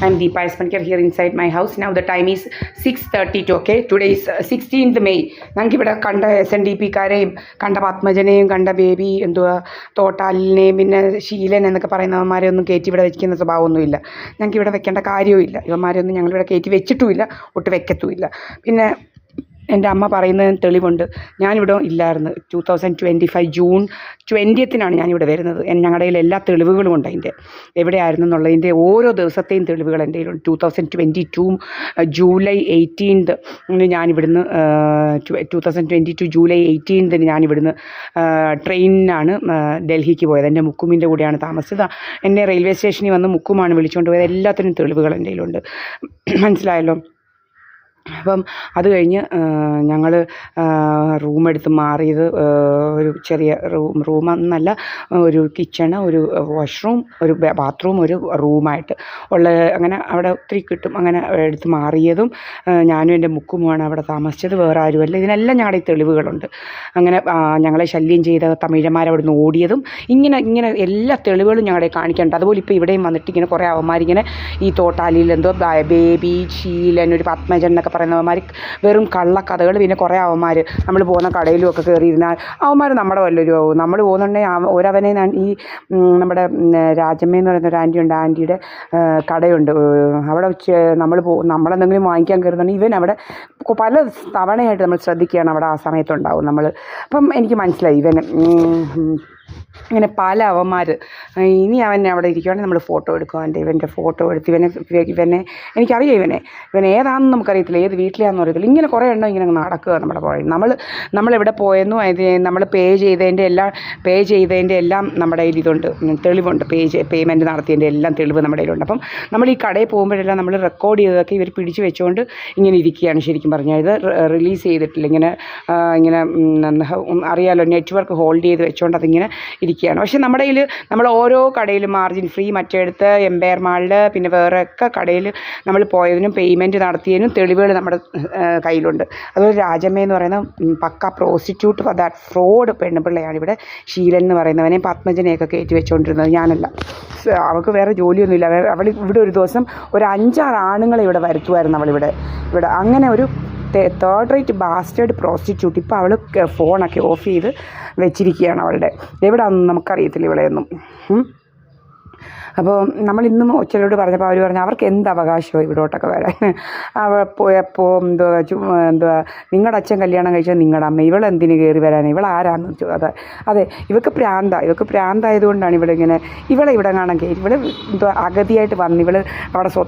I'm Deepa Espankar here inside my house. Now the time is 6:32. Okay, today is 16th May. ഞങ്ങൾക്ക് ഇവിടെ കണ്ട SNDP-കാരെയും കണ്ട പത്മജനെയും കണ്ട baby എന്തുവാ തോട്ടാലിനെയും പിന്നെ ശീലൻ എന്നൊക്കെ പറയുന്നവന്മാരെ ഒന്നും കയറ്റി ഇവിടെ വെക്കുന്ന സ്വഭാവമൊന്നുമില്ല. ഞങ്ങൾക്ക് ഇവിടെ വെക്കേണ്ട കാര്യവുമില്ല. ഇവന്മാരെയൊന്നും ഞങ്ങളിവിടെ കയറ്റി വെച്ചിട്ടുമില്ല, ഒട്ട് വെക്കത്തുമില്ല. പിന്നെ എൻ്റെ അമ്മ പറയുന്നതിന് തെളിവുണ്ട്. ഞാനിവിടെ ഇല്ലായിരുന്നു. 2025 ജൂൺ 20th ഞാനിവിടെ വരുന്നത്. ഞങ്ങളുടെ കയ്യിൽ എല്ലാ തെളിവുകളും ഉണ്ട്. അതിൻ്റെ എവിടെയായിരുന്നു എന്നുള്ളതിൻ്റെ ഓരോ ദിവസത്തെയും തെളിവുകൾ എൻ്റെ കയ്യിലുണ്ട്. 2022 ജൂലൈ 18th ഞാനിവിടുന്ന് 2022 ജൂലൈ 18th ഞാനിവിടുന്ന് ട്രെയിനിനാണ് ഡൽഹിക്ക് പോയത്. എൻ്റെ മുക്കുമിൻ്റെ കൂടെയാണ് താമസിച്ചത്. എന്നെ റെയിൽവേ സ്റ്റേഷനിൽ വന്ന് മുക്കുമാണ് വിളിച്ചുകൊണ്ട് പോയത്. എല്ലാത്തിനും തെളിവുകൾ എൻ്റെ കയ്യിലുണ്ട്. മനസ്സിലായല്ലോ. അപ്പം അത് കഴിഞ്ഞ് ഞങ്ങൾ റൂമെടുത്ത് മാറിയത് ഒരു ചെറിയ റൂമെന്നല്ല, ഒരു കിച്ചണ്, ഒരു വാഷ്റൂം, ഒരു ബാത്റൂം, ഒരു റൂമായിട്ട് ഉള്ള അങ്ങനെ അവിടെ ഒത്തിരി കിട്ടും. അങ്ങനെ എടുത്ത് മാറിയതും ഞാനും എൻ്റെ മുക്കുമാണ് അവിടെ താമസിച്ചത്, വേറെ ആരുമല്ല. ഇതിനെല്ലാം ഞങ്ങളുടെ ഈ തെളിവുകളുണ്ട്. അങ്ങനെ ഞങ്ങളെ ശല്യം ചെയ്ത തമിഴന്മാരവിടുന്ന് ഓടിയതും ഇങ്ങനെ എല്ലാ തെളിവുകളും ഞങ്ങളെ കാണിക്കാനുണ്ട്. അതുപോലെ ഇപ്പോൾ ഇവിടെയും വന്നിട്ട് ഇങ്ങനെ കുറേ അവന്മാരിങ്ങനെ ഈ തോട്ടാലിയിൽ എന്തോ ബേബി, ശീലൻ, ഒരു പത്മജൻ എന്നൊക്കെ പറയുന്നവന്മാർ വെറും കള്ളക്കഥകൾ. പിന്നെ കുറേ അവന്മാർ നമ്മൾ പോകുന്ന കടയിലും ഒക്കെ കയറിയിരുന്നാൽ അവന്മാർ നമ്മുടെ വല്ലൊരു ആവും. നമ്മൾ പോകുന്നുണ്ടെങ്കിൽ ഒരവനെ ഈ നമ്മുടെ രാജമ്മയെന്ന് പറയുന്ന ഒരു ആൻറ്റിയുണ്ട്. ആൻറ്റിയുടെ കടയുണ്ട് അവിടെ വെച്ച് നമ്മളെന്തെങ്കിലും വാങ്ങിക്കാൻ കയറുന്നുണ്ടെങ്കിൽ ഇവൻ അവിടെ പല തവണയായിട്ട് നമ്മൾ ശ്രദ്ധിക്കുകയാണ് അവിടെ ആ സമയത്തുണ്ടാവും നമ്മൾ. അപ്പം എനിക്ക് മനസ്സിലായി ഇവൻ ഇങ്ങനെ പല അവന്മാർ. ഇനി അവൻ അവിടെ ഇരിക്കുകയാണെങ്കിൽ നമ്മൾ ഫോട്ടോ എടുക്കും. ഇവൻ്റെ ഫോട്ടോ എടുത്ത് ഇവനെ എനിക്കറിയാം. ഇവൻ ഏതാണെന്ന് നമുക്കറിയത്തില്ല, ഏത് വീട്ടിലാണെന്ന് അറിയത്തില്ല. ഇങ്ങനെ കുറേ എണ്ണം ഇങ്ങനെ നടക്കുക നമ്മുടെ പുറകിൽ. നമ്മളെവിടെ പോയെന്നും നമ്മൾ പേ ചെയ്തതിൻ്റെ എല്ലാം നമ്മുടെ കയ്യിൽ ഇതുണ്ട്, തെളിവുണ്ട്. പേയ്മെൻറ്റ് നടത്തിയതിൻ്റെ എല്ലാം തെളിവ് നമ്മുടെ കയ്യിലുണ്ട്. അപ്പം നമ്മൾ ഈ കടയിൽ പോകുമ്പോഴെല്ലാം നമ്മൾ റെക്കോർഡ് ചെയ്തതൊക്കെ ഇവർ പിടിച്ച് വെച്ചുകൊണ്ട് ഇങ്ങനെ ഇരിക്കുകയാണ്. ശരിക്കും പറഞ്ഞാൽ ഇത് റിലീസ് ചെയ്തിട്ടില്ല. ഇങ്ങനെ അറിയാമല്ലോ, നെറ്റ്വർക്ക് ഹോൾഡ് ചെയ്ത് വെച്ചുകൊണ്ട് അതിങ്ങനെ ഇരിക്കുകയാണ്. പക്ഷേ നമ്മുടെ കയ്യിൽ നമ്മൾ ഓരോ കടയിലും മാർജിൻ ഫ്രീ, മറ്റെടുത്ത് എംപയർ മാളിൽ, പിന്നെ വേറെ ഒക്കെ കടയിൽ നമ്മൾ പോയതിനും പേയ്മെൻറ്റ് നടത്തിയതിനും തെളിവുകൾ നമ്മുടെ കയ്യിലുണ്ട്. അതുപോലെ രാജമ്മയെന്ന് പറയുന്ന പക്ക പ്രോസ്റ്റിറ്റ്യൂട്ട്, ഫ്രോഡ് പെണ്ണുപിള്ളയാണ്. ഇവിടെ ശീലൻ എന്ന് പറയുന്നവനെ പത്മജനെയൊക്കെ കയറ്റി വെച്ചുകൊണ്ടിരുന്നത് ഞാനല്ല. അവൾക്ക് വേറെ ജോലിയൊന്നുമില്ല. അവൾ ഇവിടെ ഒരു ദിവസം ഒരു 5-6 ആണുങ്ങളെ ഇവിടെ വരുത്തുമായിരുന്നു. അവളിവിടെ അങ്ങനെ ഒരു തേർഡ് റേറ്റ് ബാസ്റ്റേഡ് പ്രോസ്റ്റിറ്റ്യൂട്ട്. ഇപ്പോൾ അവൾ ഫോണൊക്കെ ഓഫ് ചെയ്ത് വെച്ചിരിക്കുകയാണ്. അവളുടെ എവിടെയാണെന്ന് നമുക്കറിയത്തില്ല ഇവിടെയൊന്നും. അപ്പോൾ നമ്മളിന്നും ചിലരോട് പറഞ്ഞപ്പോൾ അവർ പറഞ്ഞു അവർക്ക് എന്ത് അവകാശമോ ഇവിടോട്ടൊക്കെ വരാൻ. പോയപ്പോൾ എന്തുവാ നിങ്ങളുടെ അച്ഛൻ കല്യാണം കഴിച്ചാൽ നിങ്ങളുടെ അമ്മ, ഇവളെന്തിന് കയറി വരാൻ, ഇവളാരാന്ന് വെച്ചു. അതെ ഇവൾക്ക് പ്രാന്തായതുകൊണ്ടാണ് ഇവളിങ്ങനെ ഇവിടെ കാണാൻ കയറി. ഇവൾ എന്തോ അഗതിയായിട്ട് വന്ന് അവിടെ